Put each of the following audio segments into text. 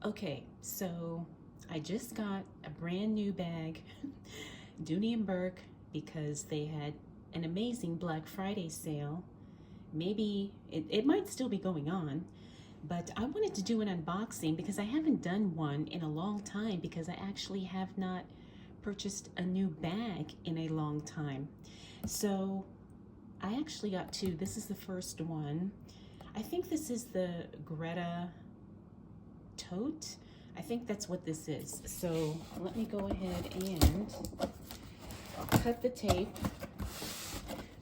Okay, so I just got a brand new bag, Dooney Bourke, because they had an amazing Black Friday sale. Maybe it might still be going on, but I wanted to do an unboxing because I haven't done one in a long time because I actually have not purchased a new bag in a long time. So I actually got two. This is the first one. I think this is the Gretta Tote. I think that's what this is. So let me go ahead and cut the tape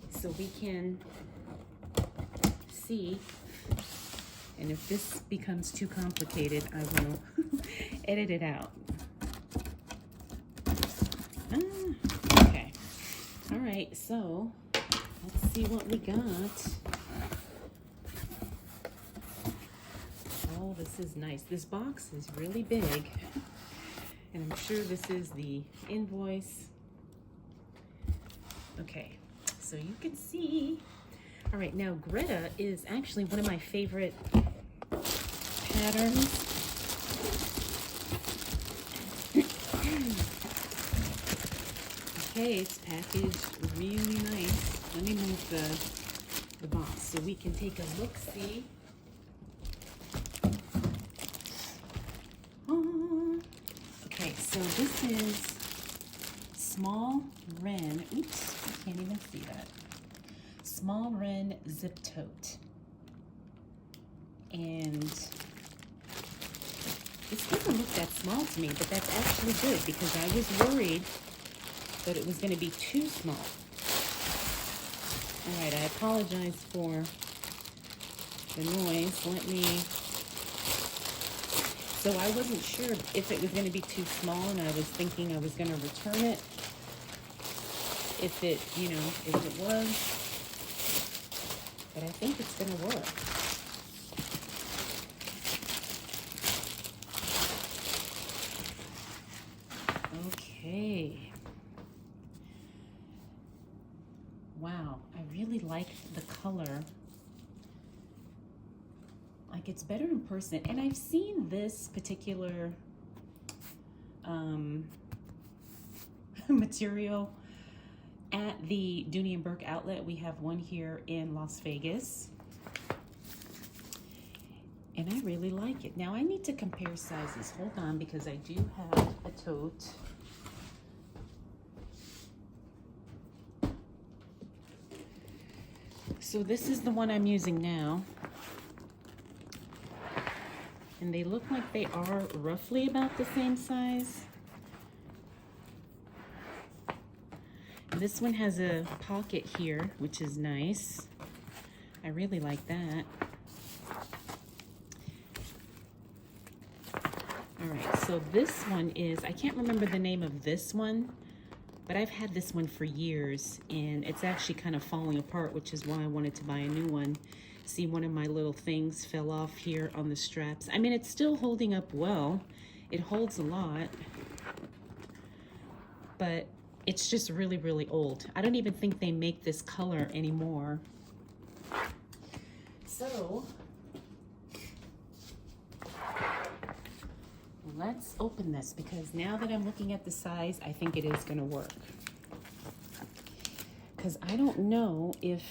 so we can see. And if this becomes too complicated, I will edit it out. Okay. All right, so let's see what we got. Oh, this is nice. This box is really big, and I'm sure this is the invoice. Okay, so you can see. All right, now Gretta is actually one of my favorite patterns. Okay, it's packaged really nice. Let me move the box so we can take a look-see. Okay, so this is small Wren. Oops, I can't even see that. Small Wren zip tote. And this doesn't look that small to me, but that's actually good because I was worried that it was going to be too small. All right, I apologize for the noise. So I wasn't sure if it was going to be too small, and I was thinking I was going to return it if it was, but I think it's going to work. Okay. Wow, I really like the color. Like, it's better in person. And I've seen this particular material at the Dooney Bourke outlet. We have one here in Las Vegas. And I really like it. Now I need to compare sizes. Hold on, because I do have a tote. So this is the one I'm using now. And they look like they are roughly about the same size. This one has a pocket here, which is nice. I really like that. All right, so this one is, I can't remember the name of this one, but I've had this one for years, and it's actually kind of falling apart, which is why I wanted to buy a new one. See, one of my little things fell off here on the straps. I mean, it's still holding up well. It holds a lot, but it's just really, really old. I don't even think they make this color anymore. So let's open this, because now that I'm looking at the size, I think it is gonna work. Because I don't know if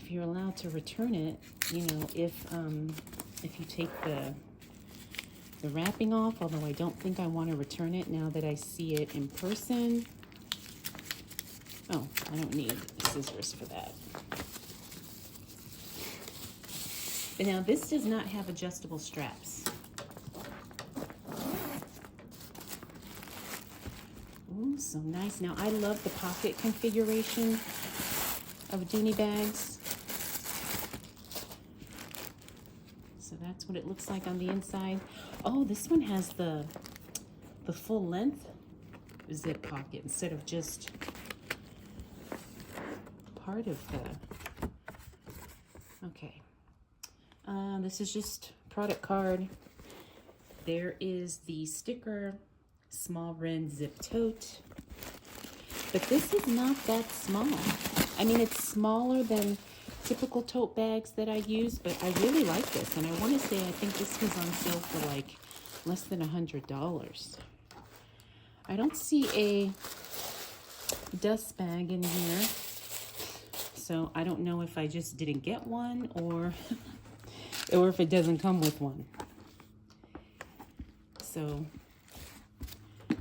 you're allowed to return it, if you take the wrapping off, although I don't think I want to return it now that I see it in person. Oh, I don't need scissors for that. But now this does not have adjustable straps. Ooh, so nice. Now I love the pocket configuration of Dooney bags. So that's what it looks like on the inside. Oh, this one has the full length zip pocket instead of just part of the, okay. This is just product card. There is the sticker, small Wren zip tote. But this is not that small. I mean, it's smaller than typical tote bags that I use, but I really like this. And I want to say I think this was on sale for like less than $100. I don't see a dust bag in here, so I don't know if I just didn't get one or or if it doesn't come with one. So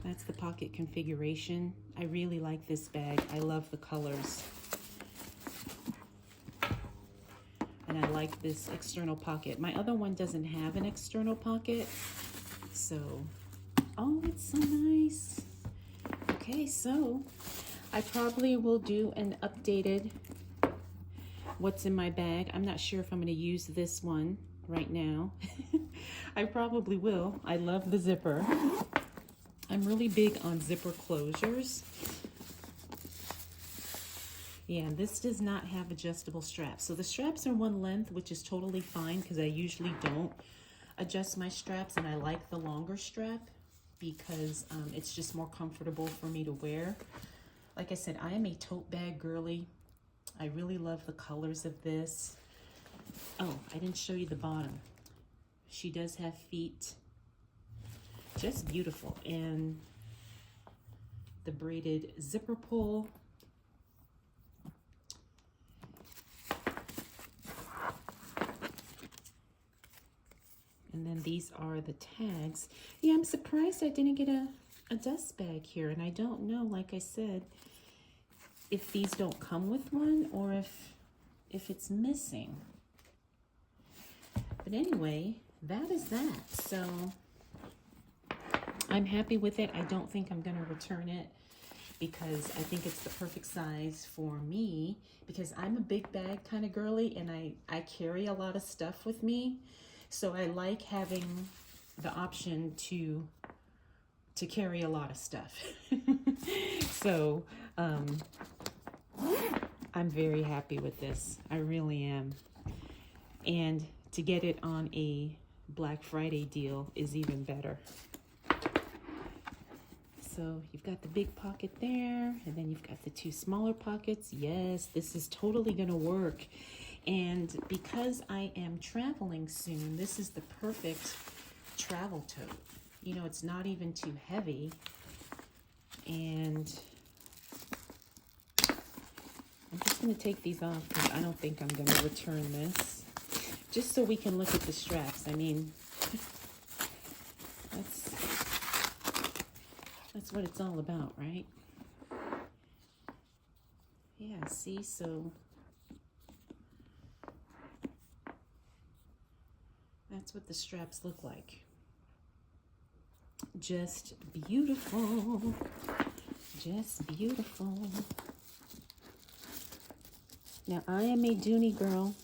that's the pocket configuration. I really like this bag. I love the colors. And I like this external pocket. My other one doesn't have an external pocket. So, oh, it's so nice. Okay, so I probably will do an updated what's in my bag. I'm not sure if I'm going to use this one right now. I probably will. I love the zipper. I'm really big on zipper closures. Yeah, this does not have adjustable straps. So the straps are one length, which is totally fine because I usually don't adjust my straps, and I like the longer strap because it's just more comfortable for me to wear. Like I said, I am a tote bag girly. I really love the colors of this. Oh, I didn't show you the bottom. She does have feet. Just beautiful. And the braided zipper pull. And then these are the tags. Yeah, I'm surprised I didn't get a dust bag here. And I don't know, like I said, if these don't come with one or if it's missing. But anyway, that is that. So I'm happy with it. I don't think I'm going to return it because I think it's the perfect size for me because I'm a big bag kind of girly and I carry a lot of stuff with me. So I like having the option to carry a lot of stuff. So I'm very happy with this. I really am. And to get it on a Black Friday deal is even better. So you've got the big pocket there, and then you've got the two smaller pockets. Yes, this is totally gonna work. And because I am traveling soon, this is the perfect travel tote. You know, it's not even too heavy. And I'm just gonna take these off because I don't think I'm gonna return this. Just so we can look at the straps. I mean, that's what it's all about, right? Yeah, see, so that's what the straps look like. Just beautiful. Just beautiful. Now, I am a Dooney girl.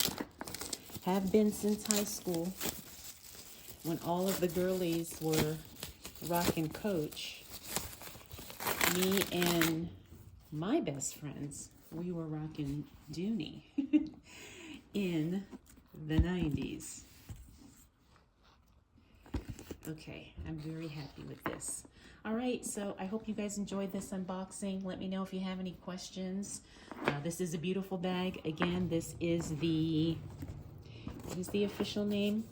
Have been since high school. When all of the girlies were rocking Coach, me and my best friends, we were rocking Dooney in the 90s. Okay, I'm very happy with this. All right, so I hope you guys enjoyed this unboxing. Let me know if you have any questions. This is a beautiful bag. Again, this is the, what is the official name?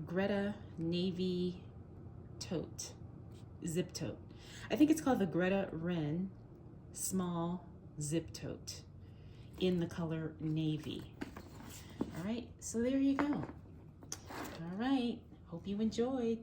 Gretta Navy Tote, Zip Tote. I think it's called the Gretta Wren Small Zip Tote in the color navy. All right, so there you go. All right, hope you enjoyed.